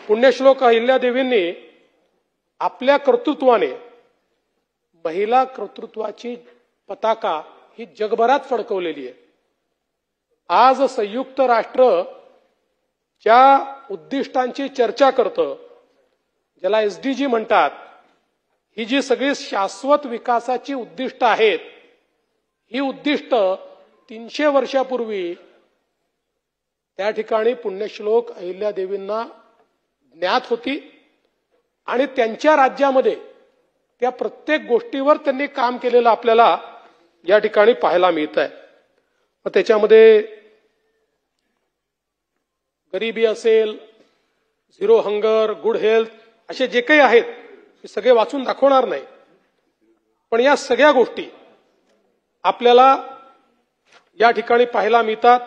पुण्यश्लोक अहिल्यादेवींनी आपल्या कर्तृत्वाने महिला कर्तृत्वाची पताका ही जगभरात फडकवलेली आहे। आज संयुक्त राष्ट्र ज्या उद्दिष्टांची चर्चा करतं, ज्याला एसडीजी म्हणतात, ही जी सगळी शाश्वत विकासाची उद्दिष्ट आहेत, ही उद्दिष्ट 300 वर्षापूर्वी त्या ठिकाणी पुण्यश्लोक अहिल्यादेवींना ज्ञात होती आणि त्यांच्या राज्यामध्ये त्या प्रत्येक गोष्टीवर त्यांनी काम केलेलं आपल्याला या ठिकाणी पाहायला मिळत आहे। मग त्याच्यामध्ये गरिबी असेल, झिरो हंगर, गुड हेल्थ असे जे काही आहेत हे सगळे वाचून दाखवणार नाही, पण या सगळ्या गोष्टी आपल्याला या ठिकाणी पाहायला मिळतात।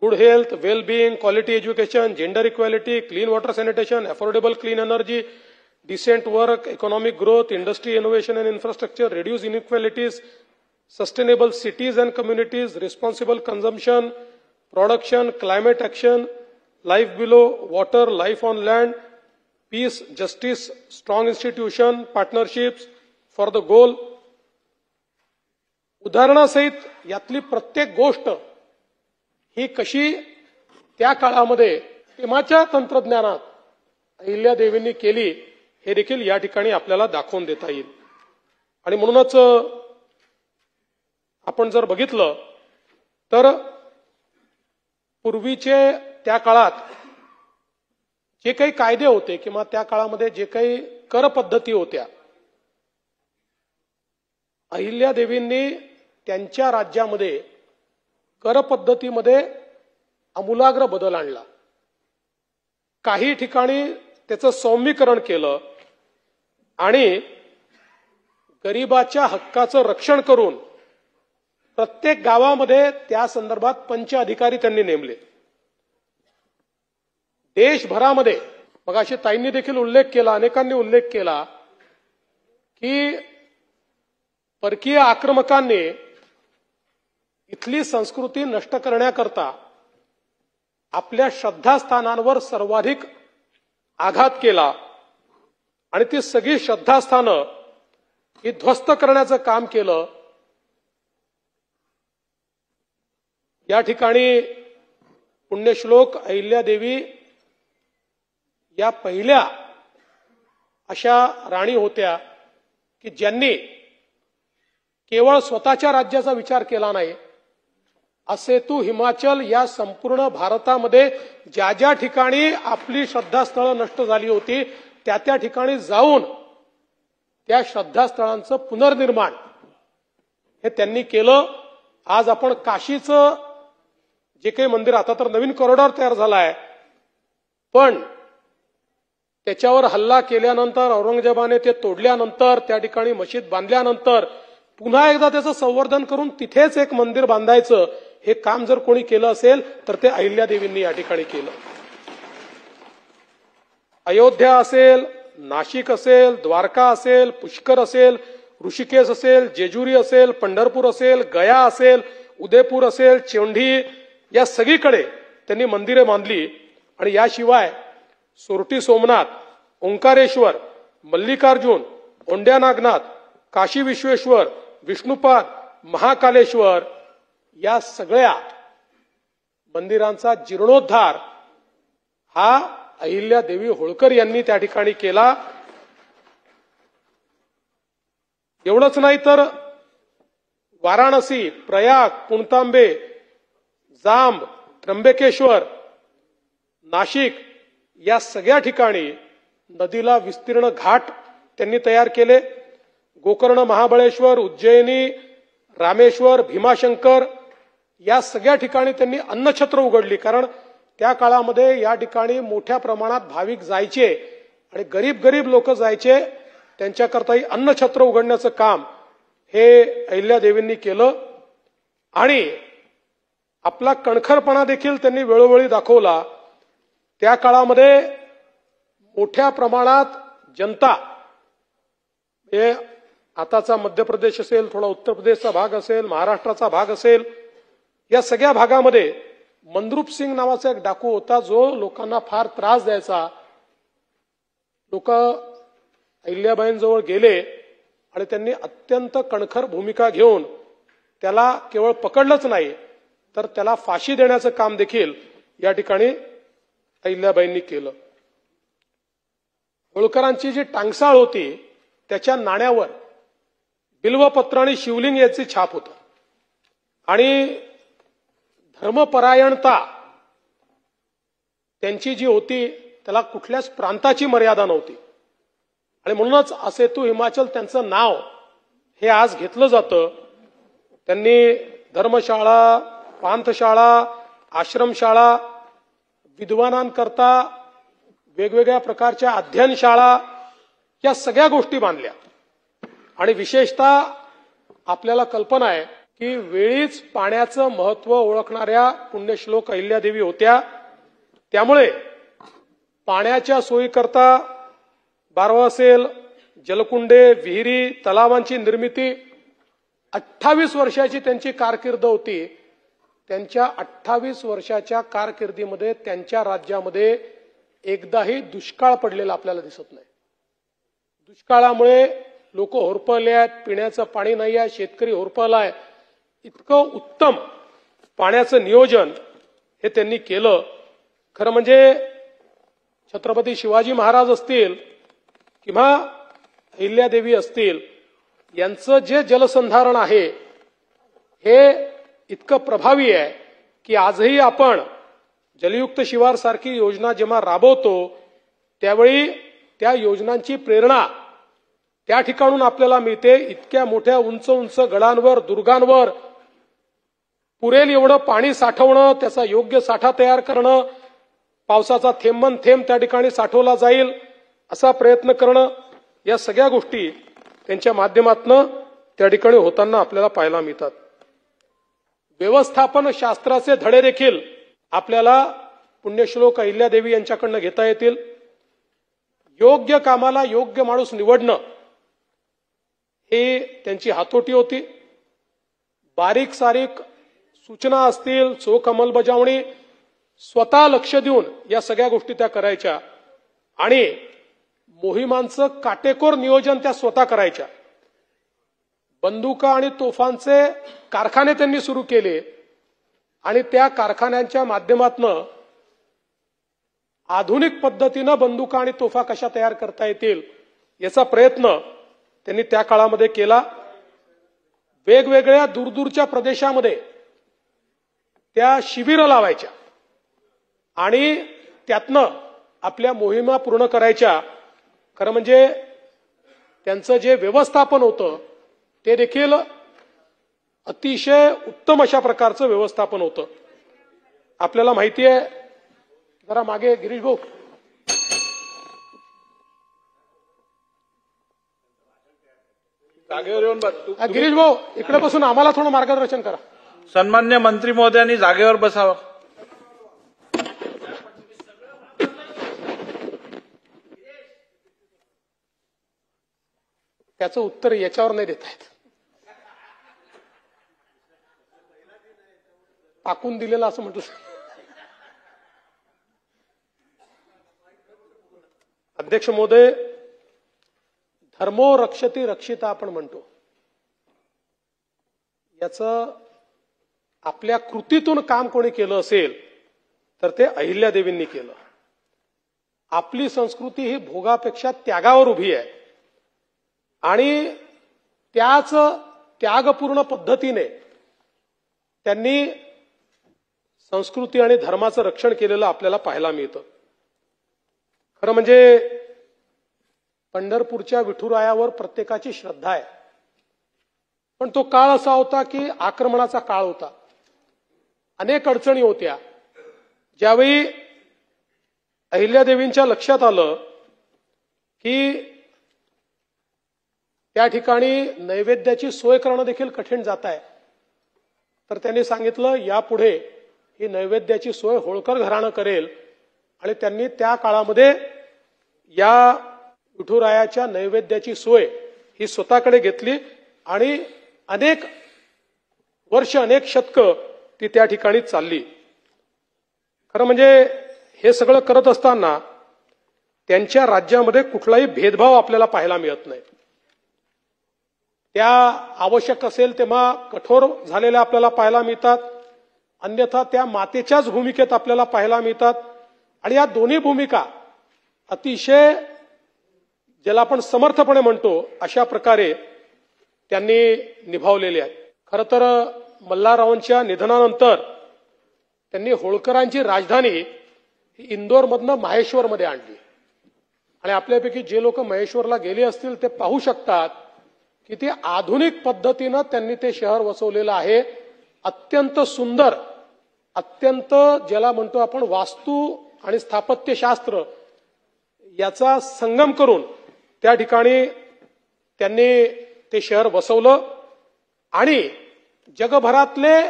Good health, well being, quality education, gender equality, clean water sanitation, affordable clean energy, decent work, economic growth, industry innovation and infrastructure, reduce inequalities, sustainable cities and communities, responsible consumption, production, climate action, life below water, life on land, peace, justice, strong institution, partnerships for the goal. उदाहरणासहित यातली प्रत्येक गोष्ट ही कशी त्या काळामध्ये तेव्हाच्या तंत्रज्ञानात अहिल्यादेवींनी केली हे देखील या ठिकाणी आपल्याला दाखवून देता येईल। आणि म्हणूनच आपण जर बघितलं तर पूर्वीचे त्या काळात जे काही कायदे होते किंवा त्या काळामध्ये जे काही कर पद्धती होत्या, अहिल्यादेवींनी त्यांच्या राज्यामध्ये कर पद्धतीमध्ये आमूलाग्र बदल आणला। काही ठिकाणी त्याचं सौम्यीकरण केलं आणि गरिबाच्या हक्काचं रक्षण करून प्रत्येक गावामध्ये त्या संदर्भात पंच अधिकारी त्यांनी नेमले। देशभरामध्ये मगाशी ताईंनी देखील उल्लेख केला, अनेकांनी उल्लेख केला की परकीय आक्रमकांनी इथली संस्कृती नष्ट करण्याकरता आपल्या श्रद्धास्थानांवर सर्वाधिक आघात केला आणि ती सगळी श्रद्धास्थानं ही ध्वस्त करण्याचं काम केलं। या ठिकाणी पुण्यश्लोक अहिल्यादेवी या पहिल्या अशा राणी होत्या की ज्यांनी केवळ स्वतःच्या राज्याचा विचार केला नाही, असेतू हिमाचल या संपूर्ण भारतामध्ये ज्या ज्या ठिकाणी आपली श्रद्धास्थळं नष्ट झाली होती त्या त्या ठिकाणी जाऊन त्या श्रद्धास्थळांचं पुनर्निर्माण हे त्यांनी केलं। आज आपण काशीचं जे काही मंदिर, आता तर नवीन कॉरिडॉर तयार झाला आहे, पण त्याच्यावर हल्ला केल्यानंतर, औरंगजेबाने ते तोडल्यानंतर, त्या ठिकाणी मशीद बांधल्यानंतर पुन्हा एकदा त्याचं संवर्धन करून तिथेच एक मंदिर बांधायचं हे काम जर कोणी केलं असेल तर ते अहिल्यादेवींनी या ठिकाणी केलं। अयोध्या असेल, नाशिक असेल, द्वारका असेल, पुष्कर असेल, ऋषिकेश असेल, जेजुरी असेल, पंढरपूर असेल, गया असेल, उदयपूर असेल, चोंडी, या सगळीकडे त्यांनी मंदिरे बांधली। आणि याशिवाय सोरटी सोमनाथ, ओंकारेश्वर, मल्लिकार्जुन, औंढ्या नागनाथ, काशी विश्वेश्वर, विष्णुपाद, महाकालेश्वर या सगळ्या मंदिरांचा जीर्णोद्धार हा अहिल्यादेवी होळकर यांनी त्या ठिकाणी केला। एवढंच नाही तर वाराणसी, प्रयाग, पुणतांबे, जांब, त्र्यंबकेश्वर, नाशिक या सगळ्या ठिकाणी नदीला विस्तीर्ण घाट त्यांनी तयार केले। गोकर्ण, महाबळेश्वर, उज्जैनी, रामेश्वर, भीमाशंकर या सगळ्या ठिकाणी त्यांनी अन्नछत्र उघडली, कारण त्या काळामध्ये या ठिकाणी मोठ्या प्रमाणात भाविक जायचे आणि गरीब लोक जायचे, त्यांच्याकरताही अन्नछत्र उघडण्याचं काम हे अहिल्यादेवींनी केलं। आणि आपला कणखरपणा देखील त्यांनी वेळोवेळी दाखवला। त्या काळामध्ये मोठ्या प्रमाणात जनता, हे आताचा मध्य प्रदेश असेल, थोडा उत्तर प्रदेशचा भाग असेल, महाराष्ट्राचा भाग असेल, या सगळ्या भागामध्ये मंद्रुप सिंग नावाचा एक डाकू होता जो लोकांना फार त्रास द्यायचा. लोक अहिल्याबाईंजवळ गेले आणि त्यांनी अत्यंत कणखर भूमिका घेऊन त्याला केवळ पकडलंच नाही तर त्याला फाशी देण्याचं काम देखील या ठिकाणी अहिल्याबाईंनी केलं. होळकरांची जी टांगसाळ होती त्याच्या नाण्यावर बिल्वपत्र आणि शिवलिंग याची छाप होती आणि धर्मपरायणता त्यांची जी होती त्याला कुठल्याच प्रांताची मर्यादा नव्हती आणि म्हणूनच असेतू हिमाचल त्यांचं नाव हे आज घेतलं जातं. त्यांनी धर्मशाळा, पांथशाळा, आश्रमशाळा, विद्वानांकरता वेगवेगळ्या प्रकारच्या अध्ययनशाळा या सगळ्या गोष्टी बांधल्या आणि विशेषतः आपल्याला कल्पना आहे की वेळीच पाण्याचं महत्व ओळखणाऱ्या पुण्यश्लोक अहिल्यादेवी होत्या. त्यामुळे पाण्याच्या सोयीकरता बारवा असेल, जलकुंडे, विहिरी, तलावांची निर्मिती 28 वर्षाची त्यांची कारकीर्द होती. त्यांच्या 28 वर्षाच्या कारकिर्दीमध्ये त्यांच्या राज्यामध्ये एकदाही दुष्काळ पडलेला आपल्याला दिसत नाही. दुष्काळामुळे लोक होरपळले आहेत, पिण्याचं पाणी नाही आहे, शेतकरी होरपळलाय. इतकं उत्तम पाण्याचं नियोजन हे त्यांनी केलं. खरं म्हणजे छत्रपती शिवाजी महाराज असतील किंवा अहिल्यादेवी असतील यांचं जे जलसंधारण आहे हे इतकं प्रभावी आहे की आजही आपण जलयुक्त शिवार सारखी योजना जेव्हा राबवतो त्यावेळी त्या योजनांची प्रेरणा त्या ठिकाणून आपल्याला मिळते. इतक्या मोठ्या उंच उंच गडांवर, दुर्गांवर पुरेल एवढं पाणी साठवणं, त्याचा योग्य साठा तयार करणं, पावसाचा थेंबन थेंब त्या ठिकाणी साठवला जाईल असा प्रयत्न करणं, या सगळ्या गोष्टी त्यांच्या माध्यमातून त्या ठिकाणी होताना आपल्याला पाहायला मिळतात. व्यवस्थापन शास्त्राचे धडे देखील आपल्याला पुण्यश्लोक अहिल्यादेवी यांच्याकडनं घेता येतील. योग्य कामाला योग्य माणूस निवडणं ही त्यांची हातोटी होती. बारीक सारीक सूचना असतील, चोख अंमलबजावणी स्वतः लक्ष देऊन या सगळ्या गोष्टी त्या करायच्या आणि मोहिमांचं काटेकोर नियोजन त्या स्वतः करायच्या. बंदुका आणि तोफांचे कारखाने त्यांनी सुरू केले आणि त्या कारखान्यांच्या माध्यमातून आधुनिक पद्धतीनं बंदुका आणि तोफा कशा तयार करता येतील याचा प्रयत्न त्यांनी त्या काळामध्ये केला. वेगवेगळ्या दूरदूरच्या प्रदेशामध्ये त्या शिबिरं लावायच्या आणि त्यातनं आपल्या मोहिमा पूर्ण करायच्या. खरं म्हणजे त्यांचं जे व्यवस्थापन होतं ते देखील अतिशय उत्तम अशा प्रकारचं व्यवस्थापन होतं. आपल्याला माहिती आहे, जरा मागे गिरीश भाऊ, जागेवर येऊन गिरीश भाऊ इकडे बसून आम्हाला थोडं मार्गदर्शन करा. सन्मान्य मंत्री महोदयांनी जागेवर बसावं. त्याचं उत्तर याच्यावर नाही देता येत. टाकून दिलेलं असं म्हणतो. अध्यक्ष महोदय, धर्मो रक्षति रक्षिता आपण म्हणतो, याचं आपल्या कृतीतून काम कोणी केलं असेल तर ते अहिल्यादेवींनी केलं. आपली संस्कृती ही भोगापेक्षा त्यागावर उभी आहे आणि त्याच त्यागपूर्ण पद्धतीने त्यांनी संस्कृती आणि धर्माचं रक्षण केलेलं आपल्याला पाहायला मिळतं. खरं म्हणजे पंढरपूरच्या विठुरायावर प्रत्येकाची श्रद्धा आहे, पण तो काळ असा होता की आक्रमणाचा काळ होता. अनेक अडचणी होत्या. ज्यावेळी अहिल्यादेवींच्या लक्षात आलं की त्या ठिकाणी नैवेद्याची सोय करणं देखील कठीण जात आहे, तर त्यांनी सांगितलं यापुढे ही नैवेद्याची सोय होळकर घराणं करेल आणि त्यांनी त्या काळामध्ये या विठुरायाच्या नैवेद्याची सोय ही स्वतःकडे घेतली आणि अनेक वर्ष, अनेक शतकं ती त्या ठिकाणी चालली. खरं म्हणजे हे सगळं करत असताना त्यांच्या राज्यामध्ये कुठलाही भेदभाव आपल्याला पाहायला मिळत नाही. त्या आवश्यक असेल तेव्हा कठोर झालेल्या आपल्याला पाहायला मिळतात, अन्यथा त्या मातेच्याच भूमिकेत आपल्याला पाहायला मिळतात. आणि या दोन्ही भूमिका अतिशय ज्याला आपण समर्थपणे म्हणतो अशा प्रकारे त्यांनी निभावलेले आहेत. खरं तर मल्हाररावांच्या निधनानंतर त्यांनी होळकरांची राजधानी ही इंदोरमधनं माहेश्वरमध्ये आणली. आणि आपल्यापैकी जे लोक महेश्वरला गेले असतील ते पाहू शकतात की ते आधुनिक पद्धतीनं त्यांनी ते शहर वसवलेलं आहे. अत्यंत सुंदर, अत्यंत ज्याला म्हणतो आपण वास्तू आणि स्थापत्यशास्त्र याचा संगम करून त्या ठिकाणी त्यांनी ते शहर वसवलं. आणि जगभरातले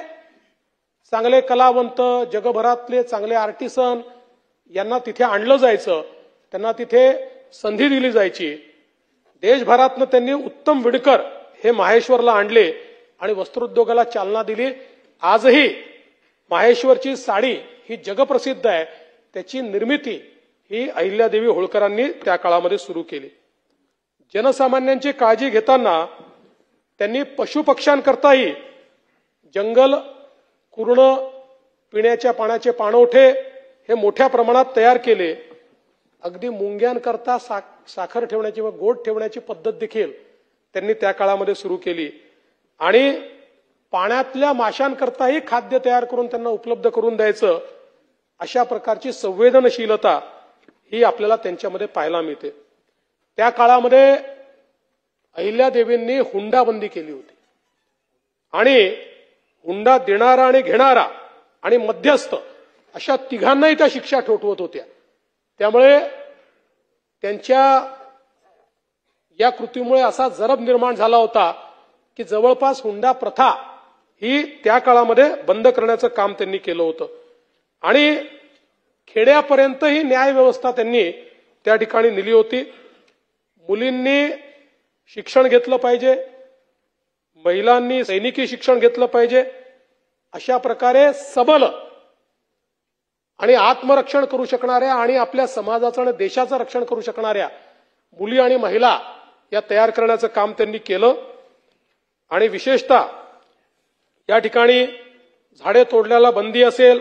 चांगले कलावंत, जगभरातले चांगले आर्टिसन यांना तिथे आणलं जायचं, त्यांना तिथे संधी दिली जायची. देशभरातनं त्यांनी उत्तम विणकर हे माहेश्वरला आणले आणि वस्त्रोद्योगाला चालना दिली. आजही माहेश्वरची साडी ही जगप्रसिद्ध आहे. त्याची निर्मिती ही अहिल्यादेवी होळकरांनी त्या काळामध्ये सुरू केली. जनसामान्यांची काळजी घेताना त्यांनी पशुपक्ष्यांकरताही जंगल, कुरण, पिण्याच्या पाण्याचे पाणवठे हे मोठ्या प्रमाणात तयार केले. अगदी मुंग्यांकरता साखर ठेवण्याची व गोड ठेवण्याची पद्धत देखील त्यांनी त्या काळामध्ये सुरू केली. आणि पाण्यातल्या माशांकरताही खाद्य तयार करून त्यांना उपलब्ध करून द्यायचं, अशा प्रकारची संवेदनशीलता ही आपल्याला त्यांच्यामध्ये पाहायला मिळते. त्या काळामध्ये अहिल्यादेवींनी हुंडाबंदी केली होती आणि हुंडा देणारा आणि घेणारा आणि मध्यस्थ अशा तिघांनाही त्या शिक्षा ठोठवत होत्या. त्यामुळे त्यांच्या या कृतीमुळे असा जरब निर्माण झाला होता की जवळपास हुंडा प्रथा ही त्या काळामध्ये बंद करण्याचं काम त्यांनी केलं होतं. आणि खेड्यापर्यंतही न्याय व्यवस्था त्यांनी त्या ठिकाणी नेली होती. मुलींनी शिक्षण घेतलं पाहिजे, महिलांनी सैनिकी शिक्षण घेतलं पाहिजे, अशा प्रकारे सबल आणि आत्मरक्षण करू शकणाऱ्या आणि आपल्या समाजाचं आणि देशाचं रक्षण करू शकणाऱ्या मुली आणि महिला या तयार करण्याचं काम त्यांनी केलं. आणि विशेषतः या ठिकाणी झाडे तोडण्याला बंदी असेल,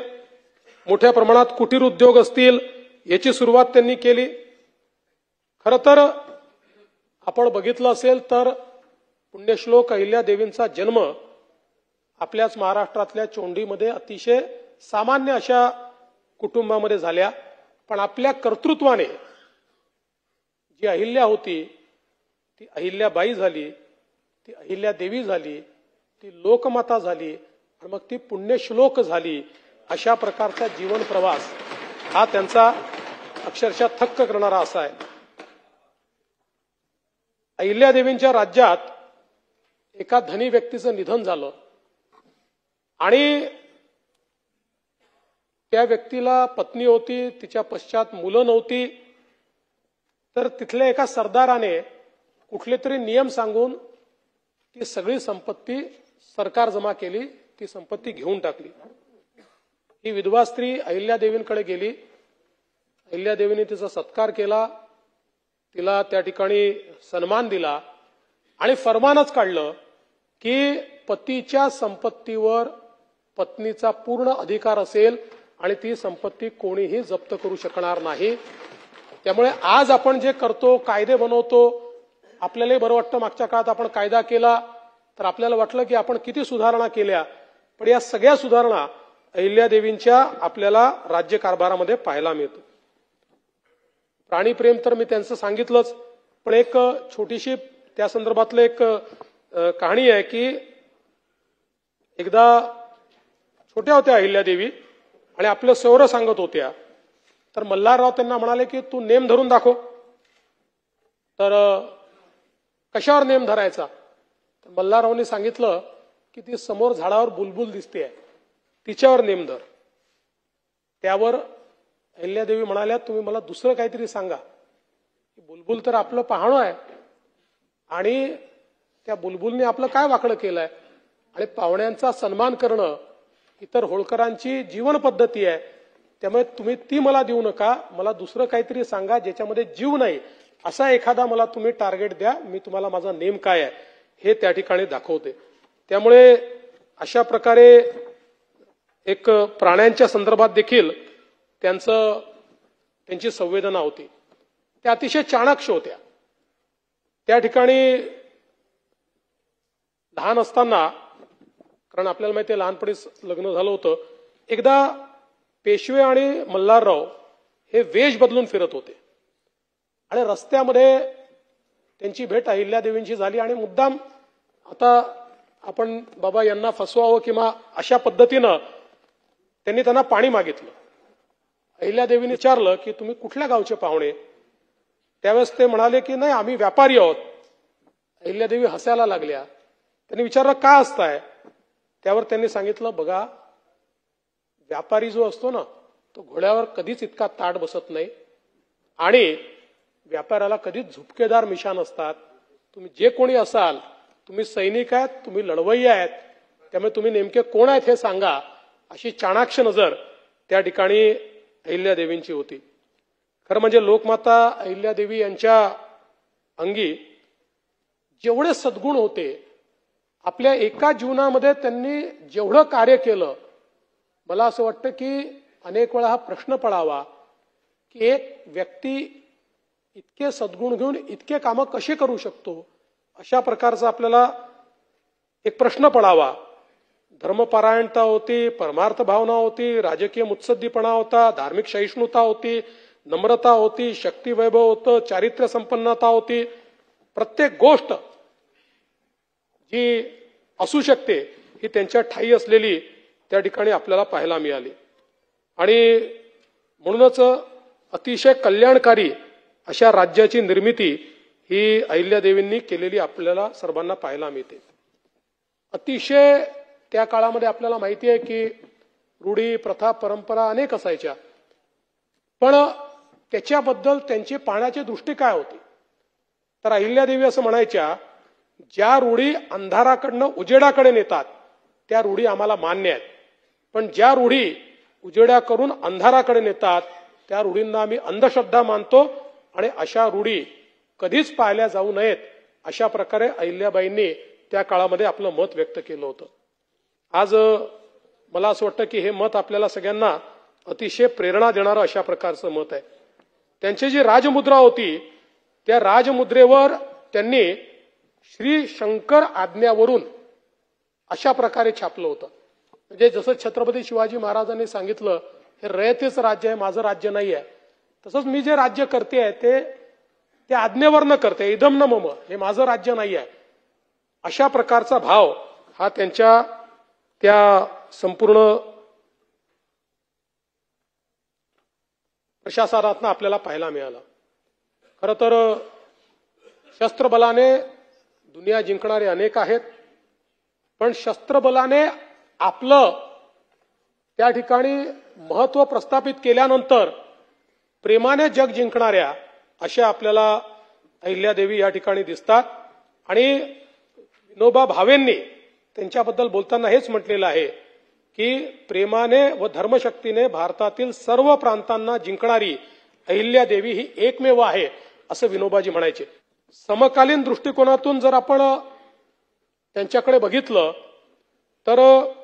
मोठ्या प्रमाणात कुटीर उद्योग असतील, याची सुरुवात त्यांनी केली. खरं तर आपण बघितलं असेल तर पुण्यश्लोक अहिल्यादेवींचा जन्म आपल्याच महाराष्ट्रातल्या चोंडीमध्ये अतिशय सामान्य अशा कुटुंबामध्ये झाल्या. पण आपल्या कर्तृत्वाने जी अहिल्या होती ती अहिल्याबाई झाली, ती अहिल्यादेवी झाली, ती लोकमाता झाली आणि मग ती पुण्यश्लोक झाली. अशा प्रकारचा जीवन प्रवास हा त्यांचा अक्षरशः थक्क करणारा असा आहे. अहिल्यादेवींच्या राज्यात एका धनी व्यक्तीचं निधन झालं आणि त्या व्यक्तीला पत्नी होती, तिच्या पश्चात मुलं नव्हती. तर तिथल्या एका सरदाराने कुठले तरी नियम सांगून ती सगळी संपत्ती सरकार जमा केली, ती संपत्ती घेऊन टाकली. ही विधवा स्त्री अहिल्यादेवींकडे गेली. अहिल्यादेवीने तिचा सत्कार केला, तिला त्या ठिकाणी सन्मान दिला आणि फरमानच काढलं की पतीच्या संपत्तीवर पत्नीचा पूर्ण अधिकार असेल आणि ती संपत्ती कोणीही जप्त करू शकणार नाही. त्यामुळे आज आपण जे करतो, कायदे बनवतो, आपल्यालाही बरं वाटतं. मागच्या काळात आपण कायदा केला तर आपल्याला वाटलं की आपण किती सुधारणा केल्या, पण या सगळ्या सुधारणा अहिल्यादेवींच्या आपल्याला राज्यकारभारामध्ये पाहायला मिळतो. प्राणीप्रेम तर मी त्यांचं सांगितलंच, पण एक छोटीशी त्या संदर्भातलं एक कहाणी आहे की एकदा छोट्या होत्या अहिल्यादेवी आणि आपलं सौर सांगत होत्या. तर मल्हारराव त्यांना म्हणाले की तू नेम धरून दाखव. तर कशावर नेम धरायचा? तर मल्हाररावनी सांगितलं की ती समोर झाडावर बुलबुल दिसते, तिच्यावर नेम धर. त्यावर अहिल्यादेवी म्हणाल्या तुम्ही मला दुसरं काहीतरी सांगा. बुलबुल तर आपलं पाहणं आहे आणि त्या बुलबुलने आपलं काय वाकडं केलंय, आणि पाहुण्यांचा सन्मान करणं इतर होळकरांची जीवन पद्धती आहे. त्यामुळे तुम्ही ती मला देऊ नका, मला दुसरं काहीतरी सांगा ज्याच्यामध्ये जीव नाही, असा एखादा मला तुम्ही टार्गेट द्या, मी तुम्हाला माझा नेम काय आहे हे त्या ठिकाणी दाखवते. त्यामुळे अशा प्रकारे एक प्राण्यांच्या संदर्भात देखील त्यांची संवेदना होती. त्या अतिशय चाणाक्ष होत्या. त्या ठिकाणी लहान असताना, कारण आपल्याला माहिती आहे लहानपणीच लग्न झालं होतं, एकदा पेशवे आणि मल्हारराव हे वेश बदलून फिरत होते आणि रस्त्यामध्ये त्यांची भेट अहिल्यादेवींची झाली आणि मुद्दाम आता आपण बाबा यांना फसवावं किंवा अशा पद्धतीनं त्यांना पाणी मागितलं. अहिल्यादेवीने विचारलं की तुम्ही कुठल्या गावचे पाहुणे? त्यावेळेस ते म्हणाले की नाही, आम्ही व्यापारी आहोत. अहिल्यादेवी हसायला लागल्या. त्यांनी विचारलं का असताय? त्यावर त्यांनी सांगितलं, बघा व्यापारी जो असतो ना तो घोड्यावर कधीच इतका ताट बसत नाही आणि व्यापाऱ्याला कधीच झुपकेदार मिशा नसतात. तुम्ही जे कोणी असाल, तुम्ही सैनिक आहेत, तुम्ही लढवय्ये आहेत, त्यामुळे तुम्ही नेमके कोण आहेत हे सांगा, अशी चाणाक्ष नजर त्या ठिकाणी अहिल्यादेवींची होती. खरं म्हणजे लोकमाता अहिल्यादेवी यांच्या अंगी जेवढे सद्गुण होते, आपल्या एका जीवनामध्ये त्यांनी जेवढं कार्य केलं, मला असं वाटतं की अनेक वेळा हा प्रश्न पडावा की एक व्यक्ती इतके सद्गुण घेऊन इतके कामं कशी करू शकतो, अशा प्रकारचा आपल्याला एक प्रश्न पडावा. धर्मपरायणता होती, परमार्थ भावना होती, राजकीय मुत्सद्दीपणा होता, धार्मिक सहिष्णुता होती, नम्रता होती, शक्ती वैभव होतं, चारित्र्य संपन्नता होती. प्रत्येक गोष्ट जी असू शकते ही त्यांच्या ठायी असलेली त्या ठिकाणी आपल्याला पाहायला मिळाली. आणि म्हणूनच अतिशय कल्याणकारी अशा राज्याची निर्मिती ही अहिल्यादेवींनी केलेली आपल्याला सर्वांना पाहायला मिळते. अतिशय त्या काळामध्ये आपल्याला माहिती आहे की रूढी, प्रथा, परंपरा अनेक असायच्या, पण त्याच्याबद्दल त्यांची पाहण्याची दृष्टी काय होती? तर अहिल्यादेवी असं म्हणायच्या, ज्या रूढी अंधाराकडनं उजेडाकडे नेतात त्या रूढी आम्हाला मान्य आहेत, पण ज्या रूढी उजेडा करून अंधाराकडे नेतात त्या रूढींना आम्ही अंधश्रद्धा मानतो आणि अशा रूढी कधीच पाळल्या जाऊ नयेत, अशा प्रकारे अहिल्याबाईंनी त्या काळामध्ये आपलं मत व्यक्त केलं होतं. आज मला असं वाटतं की हे मत आपल्याला सगळ्यांना अतिशय प्रेरणा देणारं अशा प्रकारचं मत आहे. त्यांची जी राजमुद्रा होती त्या राजमुद्रेवर त्यांनी श्री शंकर आज्ञावरून अशा प्रकारे छापलं होतं. म्हणजे जसं छत्रपती शिवाजी महाराजांनी सांगितलं, हे रयतेचं राज्य आहे, माझं राज्य नाही आहे, तसंच मी जे राज्य करते आहे ते आज्ञेवर न करते, इदम न मम, हे माझं राज्य नाही आहे, अशा प्रकारचा भाव हा त्यांच्या त्या संपूर्ण प्रशासनातनं आपल्याला पाहायला मिळाला. खरं तर शस्त्रबलाने दुनिया जिंकणारे अनेक आहेत, पण शस्त्रबलाने आपलं त्या ठिकाणी महत्व प्रस्थापित केल्यानंतर प्रेमाने जग जिंकणाऱ्या अशा आपल्याला अहिल्यादेवी या ठिकाणी दिसतात. आणि विनोबा भावेंनी त्यांच्याबद्दल बोलताना हेच म्हटलेलं आहे की प्रेमाने व धर्मशक्तीने भारतातील सर्व प्रांतांना जिंकणारी अहिल्यादेवी ही एकमेव आहे, असं विनोबाजी म्हणायचे. समकालीन दृष्टिकोनातून जर आपण त्यांच्याकडे बघितलं तर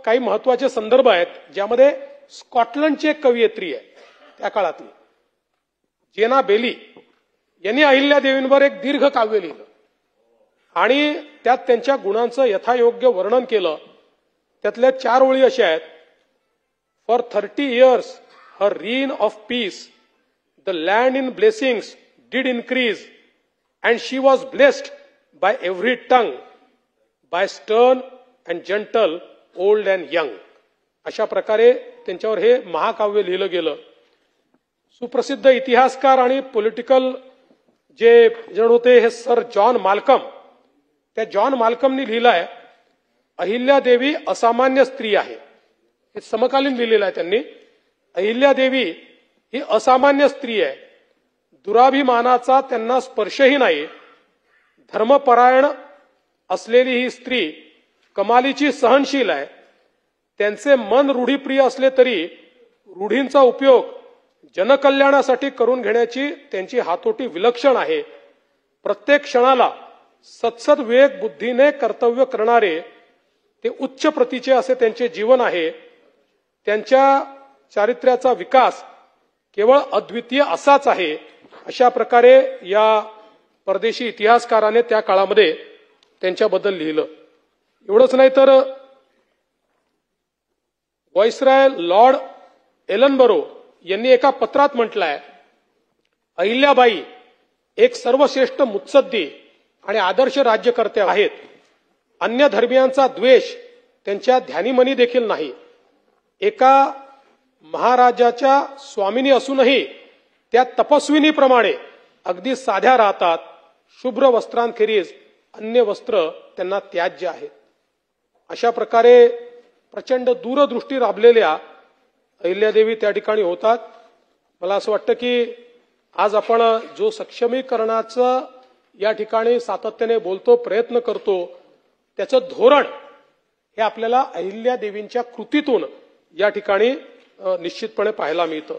काही महत्वाचे संदर्भ आहेत, ज्यामध्ये स्कॉटलंडची एक कवयित्री आहे त्या काळातली, जेना बेली, यांनी अहिल्यादेवींवर एक दीर्घ काव्य लिहिलं आणि त्यात त्यांच्या गुणांचं यथायोग्य वर्णन केलं. त्यातल्या 4 ओळी अशा आहेत, for 30 years her reign of peace, the land in blessings did increase, and she was blessed by every tongue, by stern and gentle, old and young. अशा प्रकारे त्यांच्यावर हे महाकाव्य लिहिलं गेलं. सुप्रसिद्ध इतिहासकार आणि पॉलिटिकल जे जण होते हे सर जॉन माल्कम, त्या जॉन माल्कमनी लिहिलंय, अहिल्यादेवी असामान्य स्त्री आहे. हे समकालीन लिहिलेलं आहे त्यांनी. अहिल्यादेवी ही असामान्य स्त्री आहे, दुराभिमानाचा त्यांना स्पर्शही नाही, धर्मपरायण असलेली ही स्त्री कमालीची सहनशील आहे. त्यांचे मन रूढीप्रिय असले तरी रूढींचा उपयोग जनकल्याणासाठी करून घेण्याची त्यांची हातोटी विलक्षण आहे. प्रत्येक क्षणाला सत्सद विवेक बुद्धीने कर्तव्य करणारे ते उच्च प्रतीचे असे त्यांचे जीवन आहे. त्यांच्या चारित्र्याचा विकास केवळ अद्वितीय असाच आहे. अशा प्रकारे या परदेशी इतिहासकाराने त्या काळामध्ये त्यांच्याबद्दल लिहिलं. एवढंच नाही तर व्हाईसरॉय लॉर्ड एलनबरो यांनी एका पत्रात म्हटलंय, अहिल्याबाई एक सर्वश्रेष्ठ मुत्सद्दी आणि आदर्श राज्यकर्त्या आहेत. अन्य धर्मियांचा द्वेष त्यांच्या ध्यानीमनी देखील नाही. एका महाराजाच्या स्वामिनी असूनही त्या तपस्विनीप्रमाणे अगदी साध्या राहतात. शुभ्र वस्त्रांखेरीज अन्य वस्त्र त्यांना त्याज्य आहेत. अशा प्रकारे प्रचंड दूरदृष्टी राबलेल्या अहिल्यादेवी त्या ठिकाणी होतात. मला असं वाटतं की आज आपण जो सक्षमीकरणाचं या ठिकाणी सातत्याने बोलतो, प्रयत्न करतो, त्याचं धोरण हे आपल्याला अहिल्यादेवींच्या कृतीतून या ठिकाणी निश्चितपणे पाहायला मिळतं.